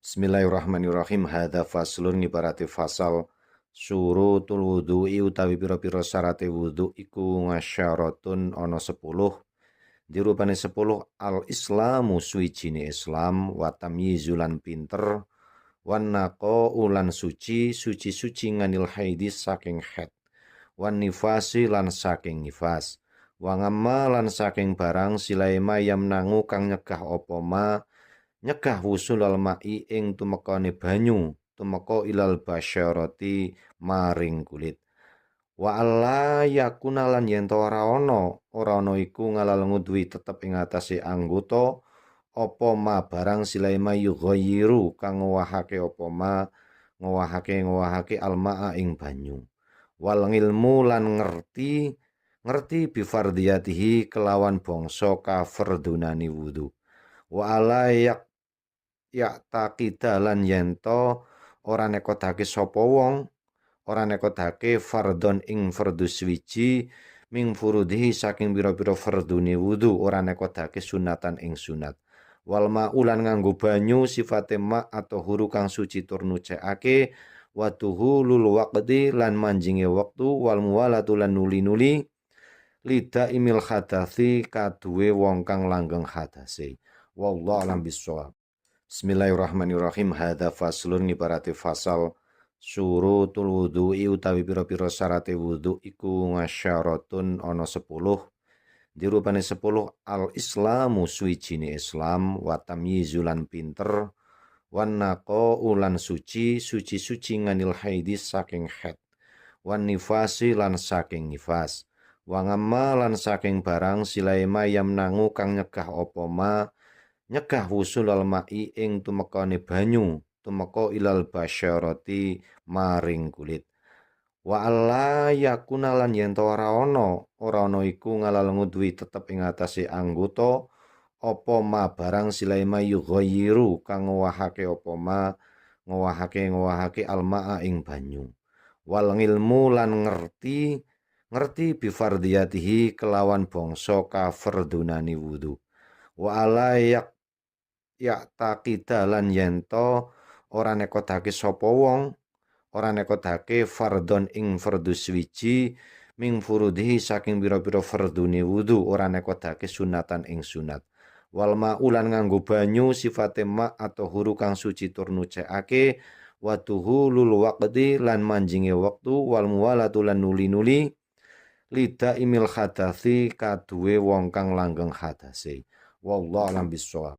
Bismillahirrahmanirrahim. Hadza faslun ngibarate fasal syurutul wudhu'i utawi pira-pira syarate wudhu iku ngasyaratun ana 10. Dirupane 10 al-islamu suwijine Islam wa tamyizulan pinter wan naqa ulan suci nganil haidis saking haid wan nifasi lan saking nifas wa ngamma lan saking barang silaima yamnangu kang nyegah apa ma nyegah wusul al-ma'i ing tumekane banyu tumeka ilal basyarati maring kulit wa alla yakuna lan yen ora ana iku ngalal ngudwi tetep ing atase anggota apa ma barang silaima yughayyiru kang ngowahake apa ma ngowahake almaa ing banyu wal ngilmu lan ngerti bifardiyatihi kelawan bangsa kaferdunani wudu wa ala ya takida lan yento ora nekodake sapa wong ora nekodake fardon ing fardhu swiji ming furudihi saking pira-pira fardune wudu ora nekodake sunatan ing sunat wal maulan nganggo banyu sifate ma atau huru kang suci tur nucekake watuhu lul waqdi lan manjinge wektu wal muwalatu lan nuli-nuli lida imil hadasi kaduwe wong kang langgeng hadase wallahu alam bissawab. Bismillahirrahmanirrahim. Hadza faslun ngibarate fasal syurutul wudhu'i utawi pira-pira syarate wudhu iku ngasyaratun ana 10. Dirupane 10 al-islamu suwijine Islam wa tamyizulan pinter wan naqa ulan suci nganil haidis saking haid wan nifasi lan saking nifas wa ngamma lan saking barang silaima yamnangu kang nyegah apa ma nyegah wusul al-ma'i ing tumekane banyu tumeka ilal basyarati maring kulit wa alla yakuna lan yen ora ana iku ngalal ngudwi tetep ing atase anggota apa ma barang silaima yughayyiru kang ngowahake apa ma ngowahake almaa ing banyu wal ngilmu lan ngerti bifardiyatihi kelawan bangsa kaferdunani wudu wa ala ya takida lan yento ora nekodake sapa wong ora nekodake fardon ing fardhu swiji ming furudihi saking pira-pira fardune wudu ora nekodake sunatan ing sunat wal maulan nganggo banyu sifate ma atau huru kang suci tur nucekake watuhu lul waqdi lan manjinge wektu wal muwalatu lan nuli-nuli lida imil hadasi kaduwe wong kang langgeng hadase wallahu alam bissawab.